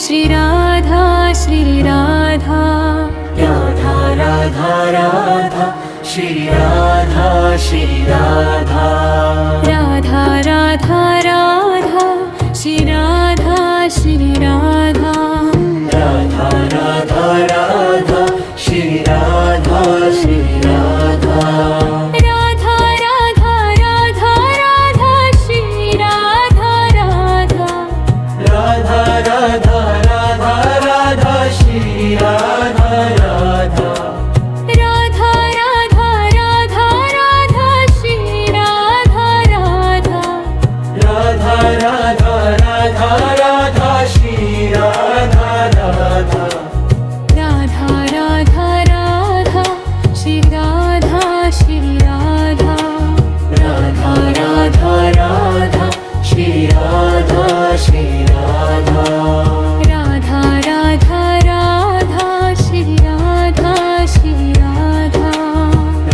Shri Radha Shri Radha Radha Radha Radha Shri Radha Shri Radha Radha Radha Radha Shri Radha Shri Radha Radha Radha Radha Shri Radha Shri Radha Radha Radha Radha Radha Shri Radha Radha Radha Radha Radha Radha Shri Radha Radha Radha Radha Radha Radha Shri Radha Radha Radha Radha Radha Radha Shri Radha Radha Radha Radha Radha Shri Radha Shri Radha Radha Radha Radha Shri Radha Shri Radha Radha Radha Radha Shri Radha Shri Radha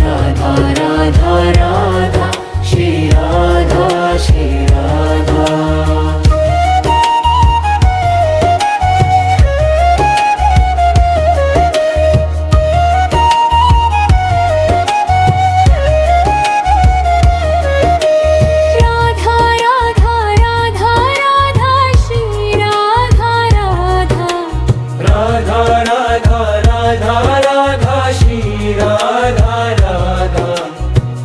Radha Radha Radha Shri Radha Shri Radha Radha Radha Radha Radha Shri Radha Radha Radha Radha Radha Radha Shri Radha Radha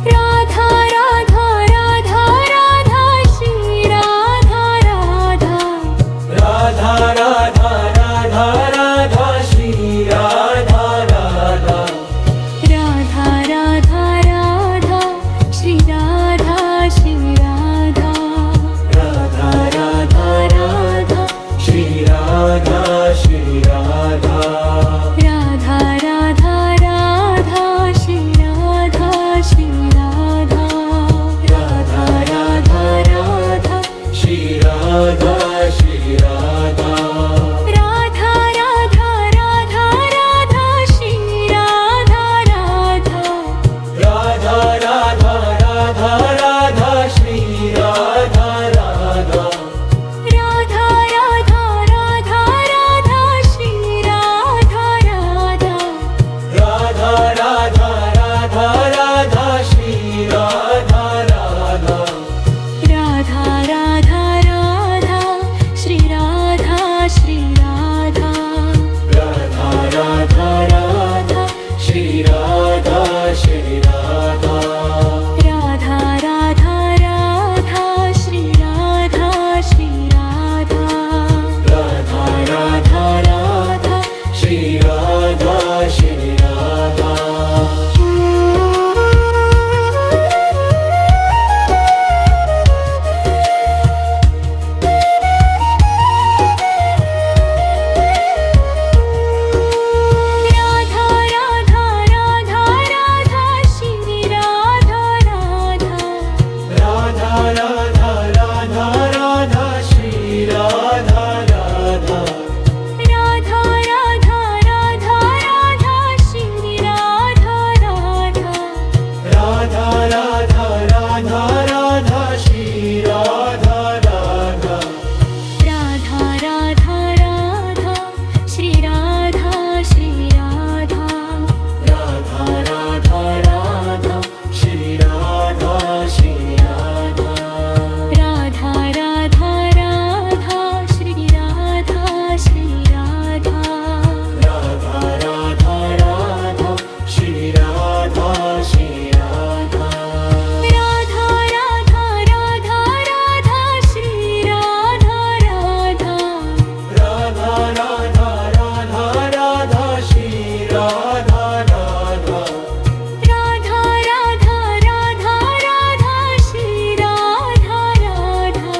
Radha Radha Radha Radha Shri Radha Radha Radha Radha Radha Radha Shri Radha Radha Radha Radha Radha Shri Radha Shri Radha Radha Radha Radha Shri Radha Shri Radha Radha Radha Radha Shri Radha Shri Radha Radha Radha Radha Shri Radha Shri Radha Radha Radha Radha Radha Shri Radha Radha Radha Radha Radha Radha Shri Radha Radha Radha Radha Radha Radha Shri Radha Radha Radha Radha Radha Radha Shri Radha Radha Radha Radha Radha Shri Radha Shri Radha Radha Radha Radha Shri Radha Shri Radha Radha Radha Radha Shri Radha Shri Radha Radha Radha Radha Shri Radha Shri Radha Radha Radha Radha Radha Shri Radha Radha Radha Radha Radha Radha Shri Radha Radha Radha Radha Radha Radha Shri Radha Radha Radha Radha Radha Radha Shri Radha Radha Radha Radha Radha Shri Radha Shri Radha Radha Radha Radha Shri Radha Shri Radha Radha Radha Radha Shri Radha Shri Radha Radha Radha Radha Shri Radha Shri Radha Radha Radha Radha Radha Shri Radha Radha Radha Radha Radha Radha Shri Radha Radha Radha Radha Radha Radha Shri Radha Radha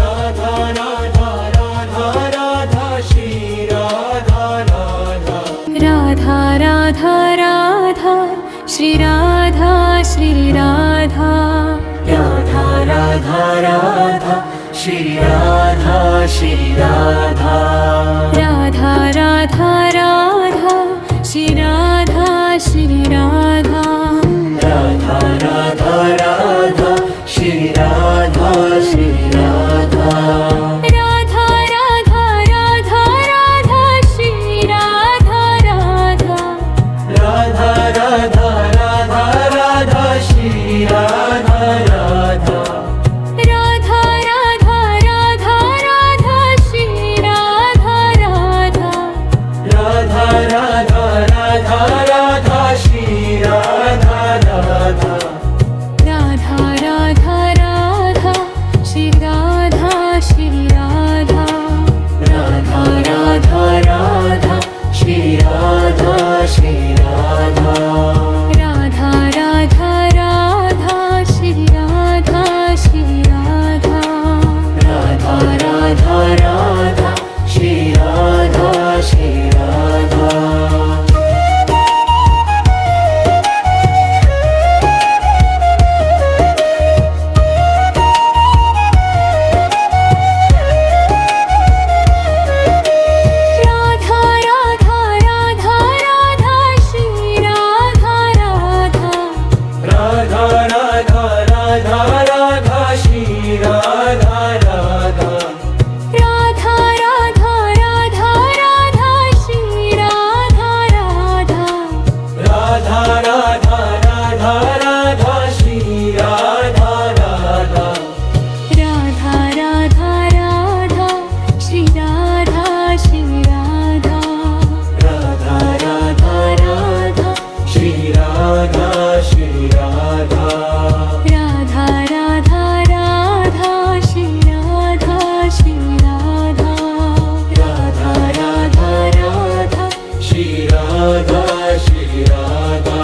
Radha Radha Radha Radha Shri Radha Radha Radha Radha Radha Shri Radha Shri Radha Radha Radha Radha Shri Radha Shri Radha Radha Radha Radha Shri Radha Shri Radha Radha Radha Radha Shri Radha Shri Radha Radha Radha Radha Shri Radha Shri Radha Shri Radha Radha Radha Radha Shri Radha Shri Radha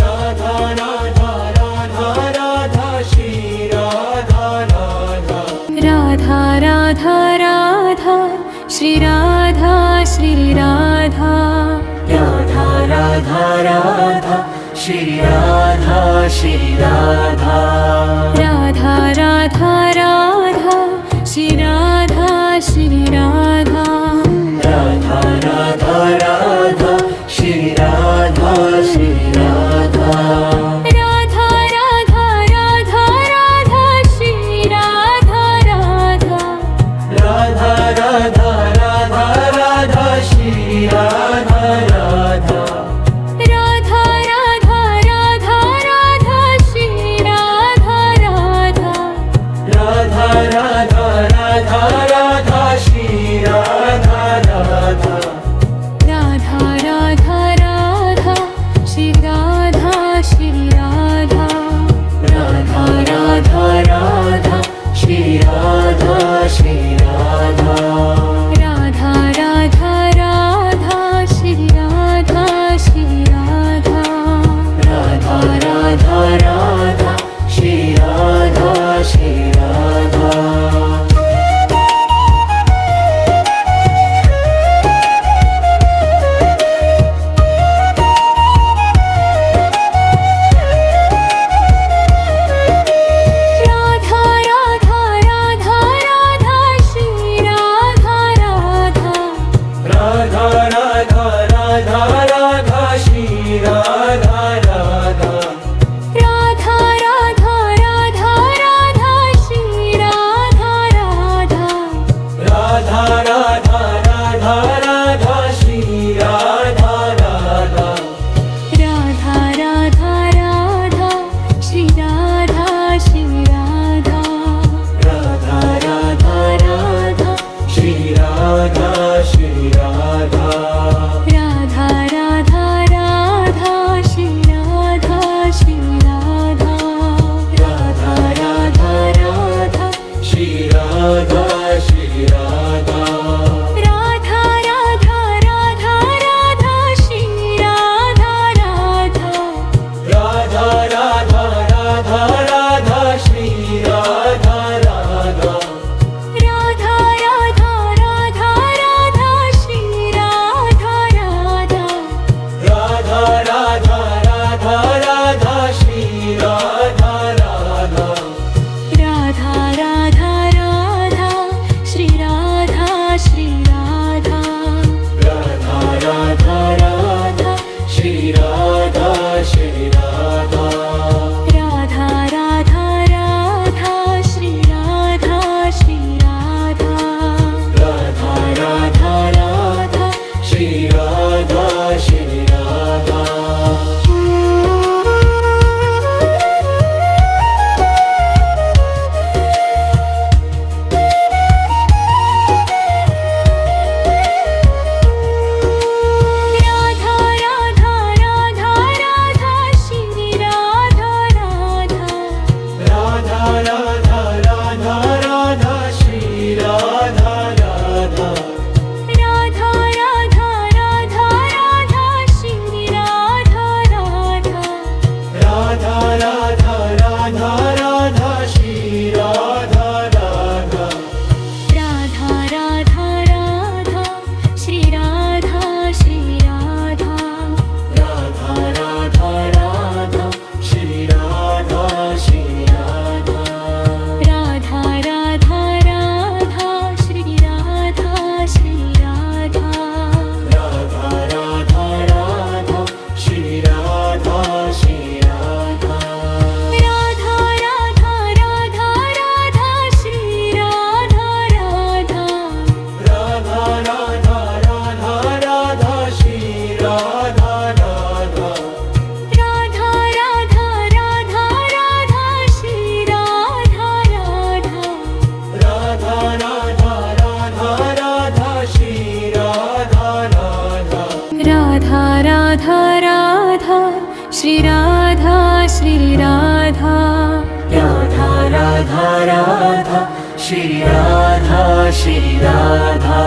Radha Radha Radha Shri Radha Shri Radha Radha Radha Radha Shri Radha Shri Radha Radha Radha Radha Radha Shri Radha Radha Radha Radha Radha Radha Shri Radha Radha Radha Radha Radha Radha Shri Radha Radha Radha Radha Radha Radha Shri Radha Radha Radha Radha Shri Radha Shri Radha Radha Radha Radha Shri Radha Shri Radha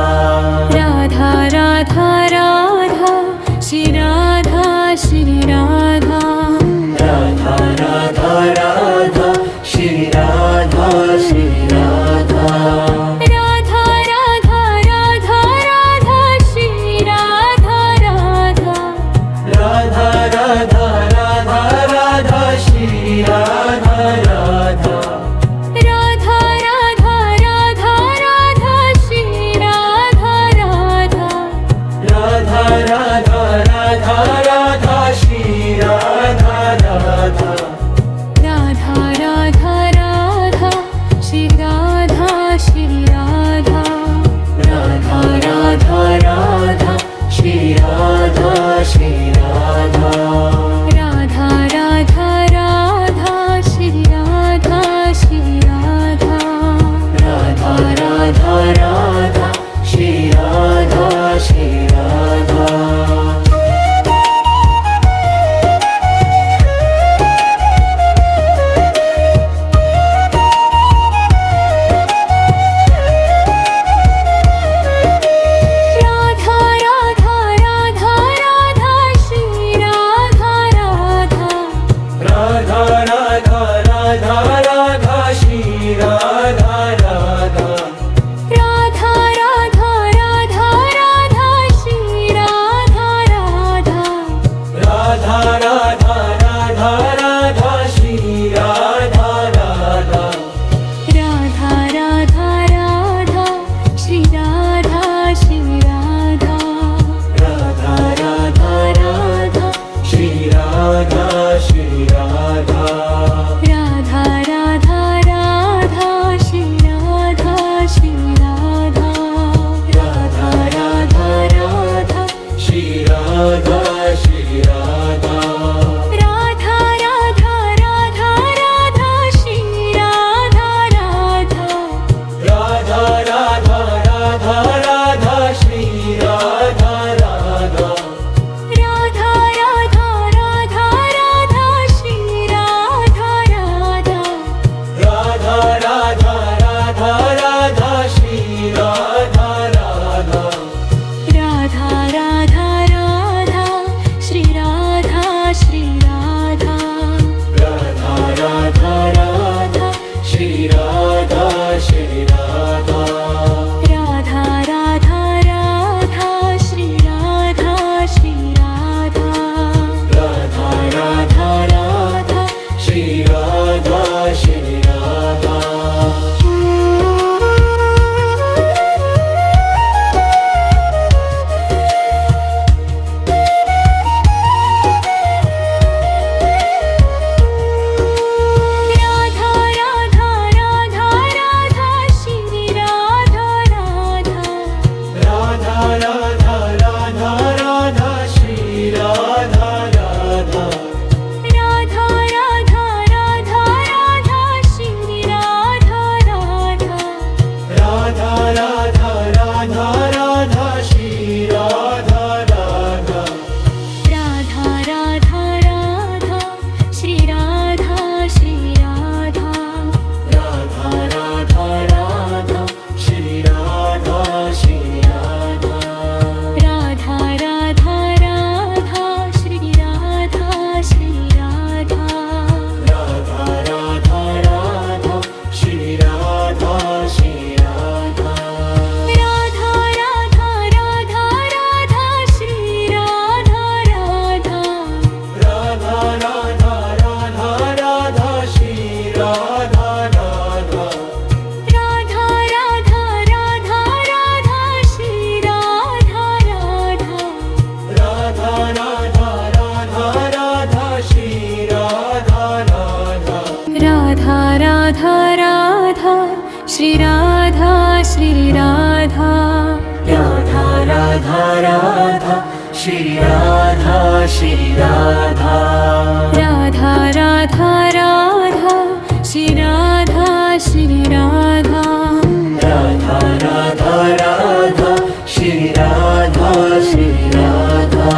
Radha Radha Radha Shri Radha Shri Radha Radha Radha Radha Shri Radha Shri Radha Radha Radha Radha Radha Shri Radha Radha Radha Radha Radha Radha Shri Radha Radha Radha Radha Radha Radha Shri Radha Radha Radha Radha Radha Radha Shri Radha Radha Radha Radha Radha Shri Radha Shri Radha Radha Radha Radha Shri Radha Shri Radha Radha Radha Radha Shri Radha Shri Radha Radha Radha Radha Shri Radha Shri Radha Radha Radha Radha Radha Shri Radha Radha Radha Radha Radha Radha Shri Radha Radha Radha Radha Radha Radha Shri Radha Radha Radha Radha Radha Radha Shri Radha Radha Radha Radha Radha Shri Radha Shri Radha Radha Radha Radha Shri Radha Shri Radha Radha Radha Radha Shri Radha Shri Radha Radha Radha Radha Shri Radha Shri Radha Radha Radha Radha Radha Shri Radha Radha Radha Radha Radha Radha Shri Radha Radha Radha Radha Radha Radha Shri Radha Radha Radha Radha Radha Radha Shri Radha Radha Radha Radha Radha Shri Radha Shri Radha Radha Radha Radha Shri Radha Shri Radha Radha Radha Radha Shri Radha Shri Radha Radha Radha Radha Shri Radha Shri Radha Radha Radha Radha Radha Shri Radha Radha Radha Radha Radha Radha Shri Radha Radha Radha Radha Radha Radha Shri Radha Radha Radha Radha Radha Radha Shri Radha Radha Radha Radha Radha Shri Radha Shri Radha Radha Radha Radha Shri Radha Shri Radha Radha Radha Radha Shri Radha Shri Radha Radha Radha Radha Shri Radha Shri Radha Radha Radha Radha Radha Shri Radha Radha Radha Radha Radha Radha Shri Radha Radha Radha Radha Radha Radha Shri Radha Radha Radha Radha Radha Radha Shri Radha Radha Radha Radha Radha Shri Radha Shri Radha Radha Radha Radha Shri Radha Shri Radha Radha Radha Radha Shri Radha Shri Radha Radha Radha Radha Shri Radha Shri Radha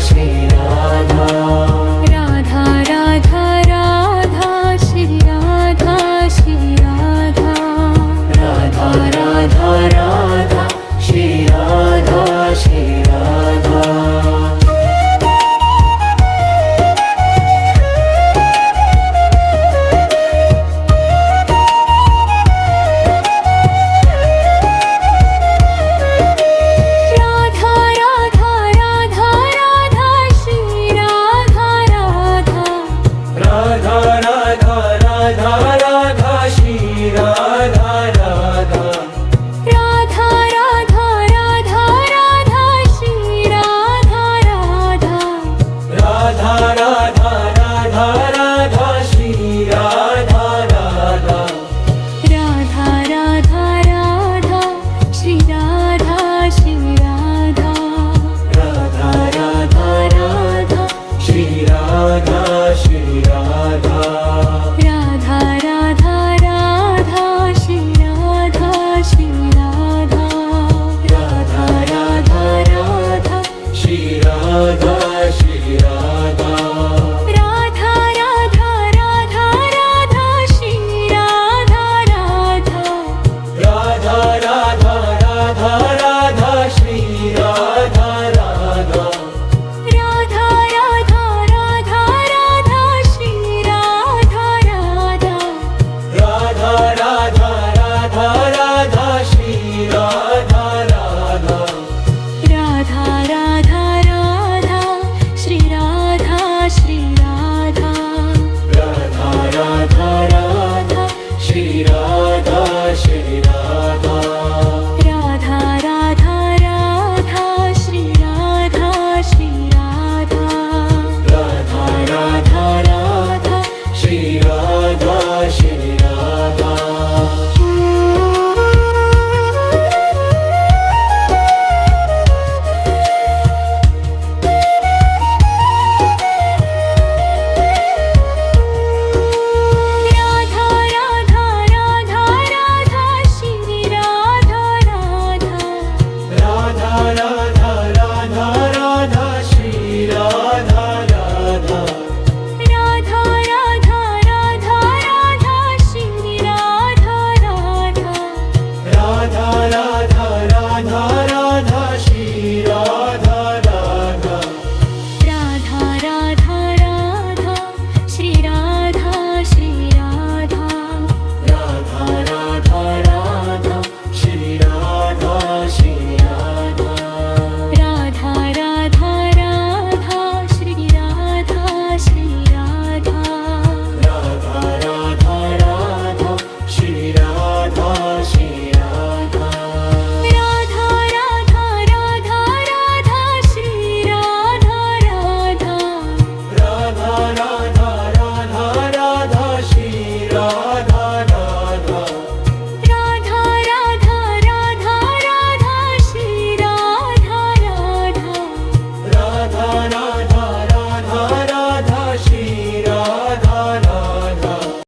Shri